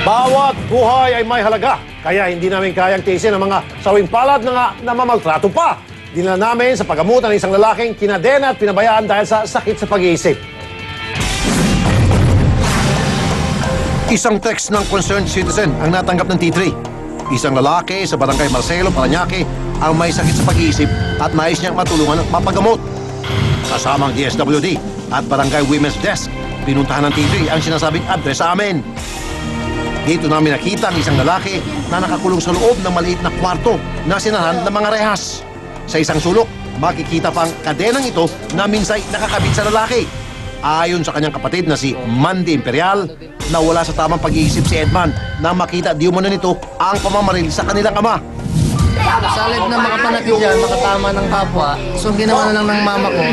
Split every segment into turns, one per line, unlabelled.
Bawat buhay ay may halaga, kaya hindi namin kayang tiisin ang mga sawing palad na namamaltrato pa. Dinala namin sa paggamutan ng isang lalaking kinadena at pinabayaan dahil sa sakit sa pag-iisip. Isang text ng concerned citizen ang natanggap ng T3. Isang lalaki sa barangay Marcelo, Parañaque ang may sakit sa pag-iisip at nais niyang matulungan at mapagamot. Kasama ang DSWD at Barangay Women's Desk, pinuntahan ng T3 ang sinasabing address sa amin. Dito namin nakita ang isang lalaki na nakakulong sa loob ng maliit na kwarto na sinahan ng mga rehas. Sa isang sulok, makikita pang kadenang ito na minsay nakakabit sa lalaki. Ayon sa kanyang kapatid na si Mandy Imperial, na wala sa tamang pag-iisip si Edman na makita di umano nito ang pamamaril sa kanilang ama.
Sa halip na makapanati dyan, makatama ng kapwa, so ginawa na lang ng mama ko,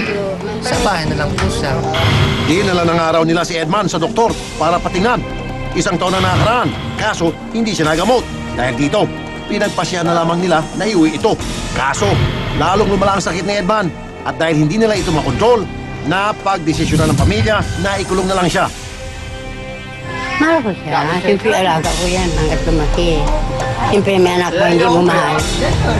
sa bahay na lang po siya.
Dinala ng araw nila si Edman sa doktor para patingnan. Isang taon na nakaraan, kaso hindi siya nagamot. Dahil dito, pinagpasya na lamang nila na iuwi ito. Kaso, lalong lumala ang sakit ni Edman at dahil hindi nila ito makontrol, napagdesisyonan ng pamilya na ikulong na lang siya.
Mahal ko siya. Siyempre, alaga ko yan hanggat lumaki. Siyempre, may anak ko hindi mo mahal.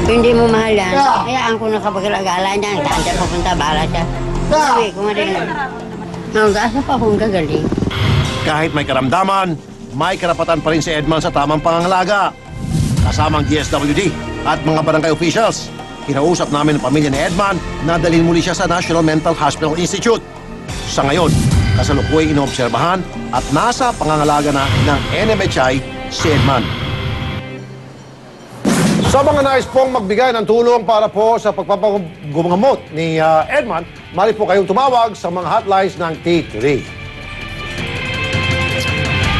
Kung hindi mo mahal yan, hayaan ko na kapag alagala niya, saan siya pupunta, bahala siya. Sabi ko nga rin, nanggaasa pa akong gagaling.
Kahit may karamdaman, may karapatan pa rin si Edman sa tamang pangangalaga. Kasama ang DSWD at mga barangay officials, kinausap namin ang pamilya ni Edman na dalhin muli siya sa National Mental Hospital Institute. Sa ngayon, kasalukuyang inoobserbahan at nasa pangangalaga na ng NMHI si Edman. Sa mga nais pong magbigay ng tulong para po sa pagpapagumangamot ni Edman, mali po kayong tumawag sa mga hotlines ng T3.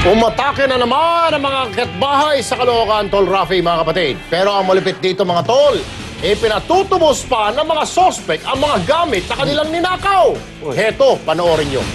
Umatake na naman ang mga katbahay sa Caloocan, Tol Rafi, mga kapatid. Pero ang malupit dito, mga tol, pinatutubos pa ng mga sospek ang mga gamit na kanilang ninakaw. Heto, panoorin nyo.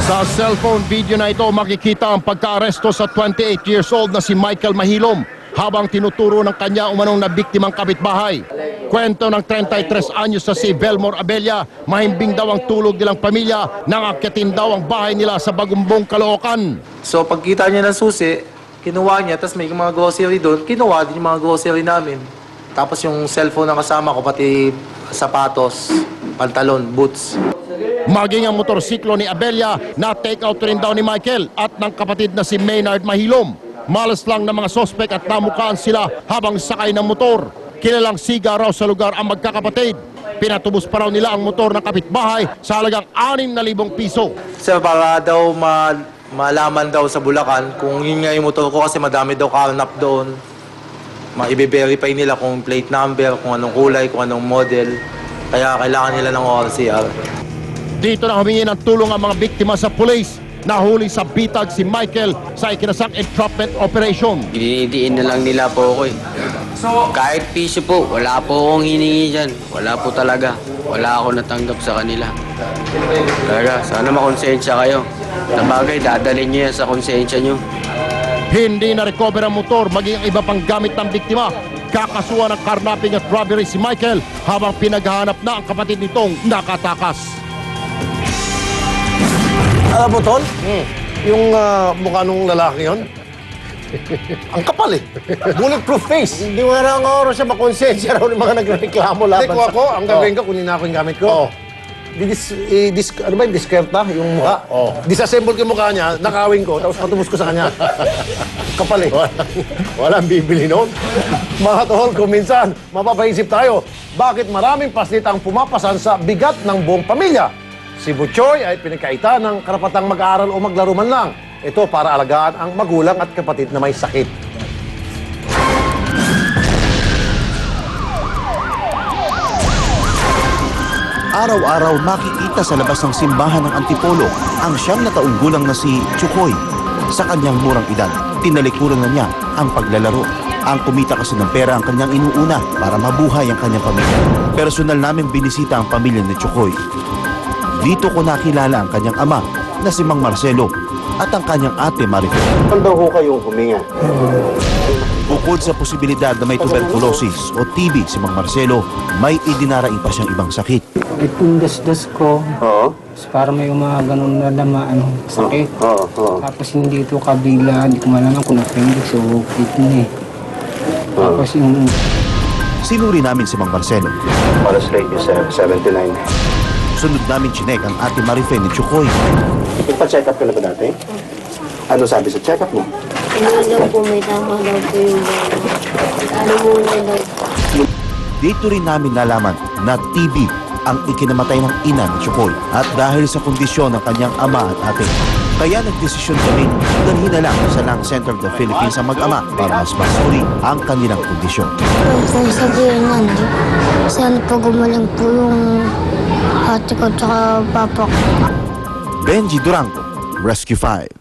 Sa cellphone video na ito, makikita ang pagka-aresto sa 28 years old na si Michael Mahilom habang tinuturo ng kanya umanong na biktimang kapitbahay. Kwento ng 33 anyos na si Belmore Abella, mahimbing daw ang tulog nilang pamilya nang akyatin daw ang bahay nila sa Bagumbong, Caloocan.
So pagkita niya ng susi, kinuha niya, tapos may mga grocery doon, kinuha din yung mga grocery namin. Tapos yung cellphone na kasama ko, pati sapatos, pantalon, boots.
Maging ang motorsiklo ni Abella na take out rin daw ni Michael at ng kapatid na si Maynard Mahilom. Malas lang ng mga sospek at namukaan sila habang sakay ng motor. Kilalang siga raw sa lugar ang magkakapatid. Pinatubos pa raw nila ang motor ng kapitbahay sa halagang 6,000 piso.
Sir, para daw malaman daw sa Bulacan kung yun nga yung motor ko kasi madami daw karnap doon. Ma-i-verify nila kung plate number, kung anong kulay, kung anong model. Kaya kailangan nila ng ORCR.
Dito na humingi ng tulong ang mga biktima sa pulis. Nahuli sa bitag si Michael sa ikinasang entrapment operation.
Dinidiin na lang nila po ako eh. Kahit piso po, wala po akong hiningi dyan. Wala po talaga. Wala ako natanggap sa kanila. Talaga, sana makonsensya kayo. Na bagay, dadalhin niyo yan sa konsensya niyo.
Hindi na-recover ang motor, maging ang iba pang gamit ng biktima. Kakasuhan ng carnapping at robbery si Michael habang pinaghahanap na ang kapatid nitong nakatakas. Alam mo, Tol? Yung mukha nung lalaki yun, ang kapal eh. Bulletproof face.
Hindi mo na nga oras siya makonsensya raw ng mga nagreklamo laban
Hindi ko ako, ang gagawin ko, kunin na ako yung gamit ko. Ano ba yung diskerta? Yung mukha? Disassemble ko yung mukha niya, nakawin ko, tapos patubos ko sa kanya. Kapal eh.
Walang bibili noon.
Mga tol, kung minsan, mapapaisip tayo, bakit maraming paslit ang pumapasan sa bigat ng buong pamilya? Si Butchoy ay pinagkaita ng karapatang mag-aaral o maglaro man lang. Ito para alagaan ang magulang at kapatid na may sakit.
Araw-araw makikita sa labas ng simbahan ng Antipolo ang siyang na taong gulang na si Chukoy. Sa kanyang murang edad, tinalikuran na niya ang paglalaro. Ang kumita kasi ng pera ang kanyang inuuna para mabuhay ang kanyang pamilya. Personal namin binisita ang pamilya ni Chukoy. Dito ko nakilala ang kanyang ama na si Mang Marcelo at ang kanyang ate Maricel.
Saan daw ho kayong huminga?
Bukod sa posibilidad na may tuberculosis o TB si Mang Marcelo, may idinaraing pa siyang ibang sakit.
Itong das-das ko,
Oo.
para may mga ganun na lamaan, sakit.
Oo.
Tapos hindi ito kabila, hindi ko malaman kung appendix o kidney. Tapos yung
Sinuri namin si Mang Marcelo.
Oras late yung 79.
Sunod namin chinek ang ate Marife ni Chukoy.
Ipa-check up ka na ba dati? Ano sabi sa check up mo?
Ano daw po, may tama daw po yung ano muna daw.
Dito rin namin nalaman na TB ang ikinamatay ng ina ni Chukoy. At dahil sa kondisyon ng kanyang ama at ate, kaya nagdesisyon kami dalhin na lang sa Lung Center of the Philippines ang mag-ama para mas masuri ang kanilang kondisyon.
Kung sabihin nga na, sana po gumaling po yung ate ko tsaka papa ko.
Benji Durango, Rescue 5.